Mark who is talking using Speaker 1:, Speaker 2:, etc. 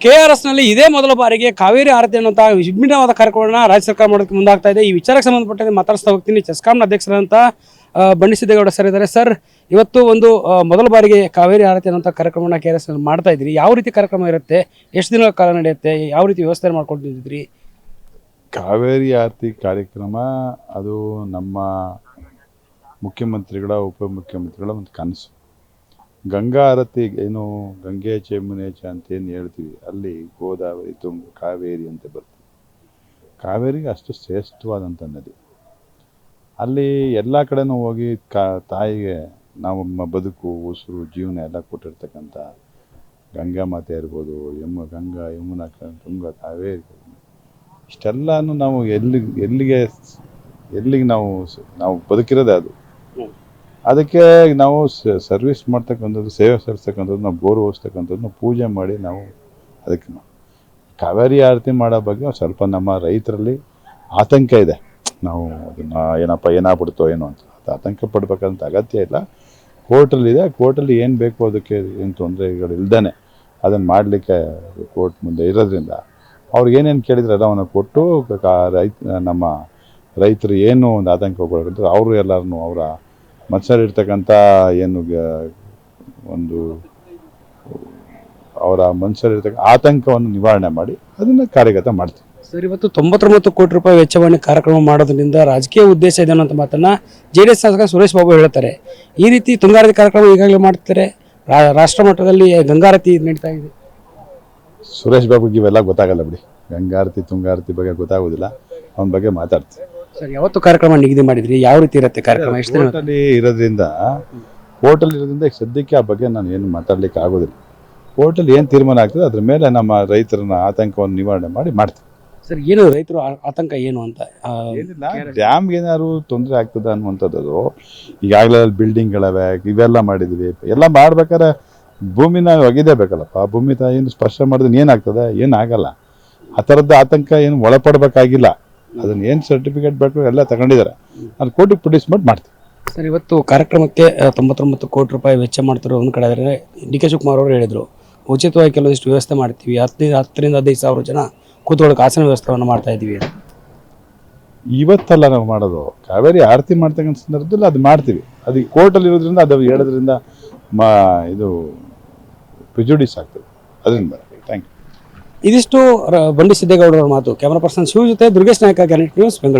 Speaker 1: KRS ನಲ್ಲಿ ಇದೇ ಮೊದಲ ಬಾರಿಗೆ ಕಾವೇರಿ ಆರತಿ ಅನ್ನುವಂತಹ ವಿಭಿನ್ನವಾದ ಕಾರ್ಯಕ್ರಮವನ್ನು ರಾಜ್ಯ ಸರ್ಕಾರ ಮಾಡೋದಕ್ಕೆ ಮುಂದಾಗ್ತಾ ಇದೆ. ಈ ವಿಚಾರಕ್ಕೆ ಸಂಬಂಧಪಟ್ಟಂತೆ ಮಾತಾಡ್ತಾ ಹೋಗ್ತೀನಿ. ಚೆಸ್ಕಾಂನ ಅಧ್ಯಕ್ಷರಾದಂಥ ಬಂಡಿಸಿದ್ದೇಗೌಡ ಸರ್ ಇದ್ದಾರೆ. ಸರ್, ಇವತ್ತು ಒಂದು ಮೊದಲ ಬಾರಿಗೆ ಕಾವೇರಿ ಆರತಿ ಅನ್ನುವಂಥ ಕಾರ್ಯಕ್ರಮವನ್ನು KRS ನಲ್ಲಿ ಮಾಡ್ತಾ ಇದ್ರಿ. ಯಾವ ರೀತಿ ಕಾರ್ಯಕ್ರಮ ಇರುತ್ತೆ, ಎಷ್ಟು ದಿನಗಳ ಕಾಲ ನಡೆಯುತ್ತೆ, ಯಾವ ರೀತಿ ವ್ಯವಸ್ಥೆ ಮಾಡ್ಕೊಂಡಿದ್ರಿ?
Speaker 2: ಕಾವೇರಿ ಆರತಿ ಕಾರ್ಯಕ್ರಮ ಅದು ನಮ್ಮ ಮುಖ್ಯಮಂತ್ರಿಗಳ ಉಪಮುಖ್ಯಮಂತ್ರಿಗಳ ಒಂದು ಕನಸು. ಗಂಗಾ ಆರತಿ ಏನು ಗಂಗೆ ಯಮುನೆ ಅಂತ ಏನು ಹೇಳ್ತೀವಿ, ಅಲ್ಲಿ ಗೋದಾವರಿ ತುಂಗ ಕಾವೇರಿ ಅಂತ ಬರ್ತೀವಿ. ಕಾವೇರಿಗೆ ಅಷ್ಟು ಶ್ರೇಷ್ಠವಾದಂಥ ನದಿ. ಅಲ್ಲಿ ಎಲ್ಲ ಕಡೆನೂ ಹೋಗಿ ತಾಯಿಗೆ ನಾವು ಬದುಕು ಉಸಿರು ಜೀವನ ಎಲ್ಲ ಕೊಟ್ಟಿರ್ತಕ್ಕಂಥ ಗಂಗಾ ಮಾತೆ ಇರ್ಬೋದು, ಗಂಗಾ ಯಮುನಾ ತುಂಗ ಕಾವೇರಿ, ಇಷ್ಟೆಲ್ಲನೂ ನಾವು ಎಲ್ಲಿಗೆ ನಾವು ಬದುಕಿರೋದೇ ಅದು. ಅದಕ್ಕೆ ನಾವು ಸರ್ವಿಸ್ ಮಾಡ್ತಕ್ಕಂಥದ್ದು, ಸೇವೆ ಸಲ್ಲಿಸ್ತಕ್ಕಂಥದ್ದು, ನಾವು ಗೌರವಿಸ್ತಕ್ಕಂಥದ್ದು, ನಾವು ಪೂಜೆ ಮಾಡಿ ನಾವು ಅದಕ್ಕೆ ಕಾವೇರಿ ಆರತಿ ಮಾಡೋ ಬಗ್ಗೆ ಸ್ವಲ್ಪ ನಮ್ಮ ರೈತರಲ್ಲಿ ಆತಂಕ ಇದೆ. ನಾವು ಅದನ್ನು ಏನಾಗ್ಬಿಡ್ತೋ ಏನೋ ಅಂತ ಆತಂಕ ಪಡ್ಬೇಕಂತ ಅಗತ್ಯ ಇಲ್ಲ. ಕೋರ್ಟಲ್ಲಿದೆ, ಕೋರ್ಟಲ್ಲಿ ಏನು ಬೇಕು ಅದಕ್ಕೆ ಏನು ತೊಂದರೆಗಳು ಇಲ್ದೇ ಅದನ್ನು ಮಾಡಲಿಕ್ಕೆ ಕೋರ್ಟ್ ಮುಂದೆ ಇರೋದ್ರಿಂದ ಅವ್ರಿಗೆ ಏನೇನು ಕೇಳಿದ್ರೆ ಅದನ್ನು ಕೊಟ್ಟು ನಮ್ಮ ರೈತರು ಏನು ಒಂದು ಆತಂಕ ಹೋಗ್ಬೇಕಂದ್ರೆ ಅವರು ಎಲ್ಲರೂ ಅವರ ಮನಸ್ಸಲ್ಲಿರ್ತಕ್ಕಂಥ ಏನು ಒಂದು ಅವರ ಮನಸ್ಸಲ್ಲಿರ್ತಕ್ಕಂಥ ಆತಂಕವನ್ನು ನಿವಾರಣೆ ಮಾಡಿ ಅದನ್ನು ಕಾರ್ಯಗತ ಮಾಡ್ತೀವಿ.
Speaker 1: ಸರ್, ಇವತ್ತು 99 ಕೋಟಿ ರೂಪಾಯಿ ವೆಚ್ಚವನ್ನು ಕಾರ್ಯಕ್ರಮ ಮಾಡೋದ್ರಿಂದ ರಾಜಕೀಯ ಉದ್ದೇಶ ಇದೆ ಅನ್ನೋಂಥ ಮಾತನ್ನು JDS ಶಾಸಕ ಸುರೇಶ್ ಬಾಬು ಹೇಳ್ತಾರೆ. ಈ ರೀತಿ ತುಂಗಾರತಿ ಕಾರ್ಯಕ್ರಮ ಈಗಾಗಲೇ ಮಾಡ್ತಾರೆ, ರಾಷ್ಟ್ರ ಮಟ್ಟದಲ್ಲಿ ಗಂಗಾರತಿ ನಡೀತಾ ಇದೆ.
Speaker 2: ಸುರೇಶ್ ಬಾಬುಗೆ ಇವೆಲ್ಲ ಗೊತ್ತಾಗಲ್ಲ ಬಿಡಿ. ಗಂಗಾರತಿ ತುಂಗಾರತಿ ಬಗ್ಗೆ ಗೊತ್ತಾಗೋದಿಲ್ಲ, ಅವನ ಬಗ್ಗೆ ಮಾತಾಡ್ತೀವಿ.
Speaker 1: ಸರ್, ಯಾವತ್ತು ಕಾರ್ಯಕ್ರಮ ನಿಗದಿ ಮಾಡಿದ್ರಿ, ಯಾವ ರೀತಿ ಇರುತ್ತೆ ಕಾರ್ಯಕ್ರಮ? ಎಷ್ಟು ದಿನ
Speaker 2: ಕೋರ್ಟಲ್ಲಿ ಇರೋದ್ರಿಂದ ಈಗ ಸದ್ಯಕ್ಕೆ ಆ ಬಗ್ಗೆ ನಾನು ಏನು ಮಾತಾಡ್ಲಿಕ್ಕೆ ಆಗೋದಿಲ್ಲ. ಕೋರ್ಟಲ್ಲಿ ಏನು ತೀರ್ಮಾನ ಆಗ್ತದೆ ಅದ್ರ ಮೇಲೆ ನಮ್ಮ ರೈತರನ್ನ ಆತಂಕವನ್ನು ನಿವಾರಣೆ ಮಾಡಿ ಮಾಡ್ತೀವಿ.
Speaker 1: ಸರ್, ಏನು ರೈತರು ಆತಂಕ ಏನು ಅಂತ?
Speaker 2: ಡ್ಯಾಮ್ಗೆ ಏನಾದ್ರು ತೊಂದರೆ ಆಗ್ತದೆ ಅನ್ನುವಂಥದ್ದು. ಈಗಾಗಲೇ ಬಿಲ್ಡಿಂಗ್ಗಳವೆ, ಇವೆಲ್ಲ ಮಾಡಿದ್ವಿ. ಎಲ್ಲ ಮಾಡ್ಬೇಕಾದ್ರೆ ಭೂಮಿನ ಒಗಿದೇ ಬೇಕಲ್ಲಪ್ಪ. ಭೂಮಿ ತಾಯಿಯನ್ನು ಸ್ಪರ್ಶ ಮಾಡಿದ್ರೆ ಏನಾಗ್ತದೆ? ಏನಾಗಲ್ಲ. ಆ ಥರದ್ದು ಆತಂಕ ಏನು ಒಳಪಡಬೇಕಾಗಿಲ್ಲ. ಅದನ್ನ ಏನು ಸರ್ಟಿಫಿಕೇಟ್ ಬೇಕು ಎಲ್ಲ ತಗೊಂಡಿದ್ದಾರೆ, ಅದು ಕೋರ್ಟಿಗೆ ಪ್ರೊಡ್ಯೂಸ್ ಮಾಡ್ತೀವಿ.
Speaker 1: ಸರ್, ಇವತ್ತು ಕಾರ್ಯಕ್ರಮಕ್ಕೆ 99 ಕೋಟಿ ರೂಪಾಯಿ ವೆಚ್ಚ ಮಾಡ್ತಿರೋ ಒಂದು ಕಡೆ ಆದರೆ DK ಶಿವಕುಮಾರ್ ಅವರು ಹೇಳಿದರು, ಉಚಿತವಾಗಿ ಕೆಲವೊಂದಿಷ್ಟು ವ್ಯವಸ್ಥೆ ಮಾಡ್ತೀವಿ, 10ರಿಂದ 15 ಸಾವಿರ ಜನ ಕೂತ್ಕೊಳ್ಳೋಕೆ ಆಸನ ವ್ಯವಸ್ಥೆಯನ್ನು ಮಾಡ್ತಾ ಇದ್ದೀವಿ.
Speaker 2: ಇವತ್ತಲ್ಲ ನಾವು ಮಾಡೋದು, ಕಾವೇರಿ ಆರತಿ ಮಾಡ್ತಕ್ಕಂಥ ಸಂದರ್ಭದಲ್ಲಿ ಅದು ಮಾಡ್ತೀವಿ. ಅದು ಕೋರ್ಟಲ್ಲಿ ಇರೋದ್ರಿಂದ ಅದು ಹೇಳೋದ್ರಿಂದ ಇದು ಪ್ರಿಜುಡಿಸ್ ಆಗ್ತದೆ. ಅದರಿಂದ ಥ್ಯಾಂಕ್ ಯು.
Speaker 1: ಇದಿಷ್ಟು ಬಂಡಿಸಿದ್ದೇಗೌಡರ ಮಾತು. ಕ್ಯಾಮರಾ ಪರ್ಸನ್ ಶಿವ ಜೊತೆ ದುರ್ಗೇಶ್ ನಾಯಕ, ಗ್ಯಾನೆಟ್ ನ್ಯೂಸ್, ಬೆಂಗಳೂರು.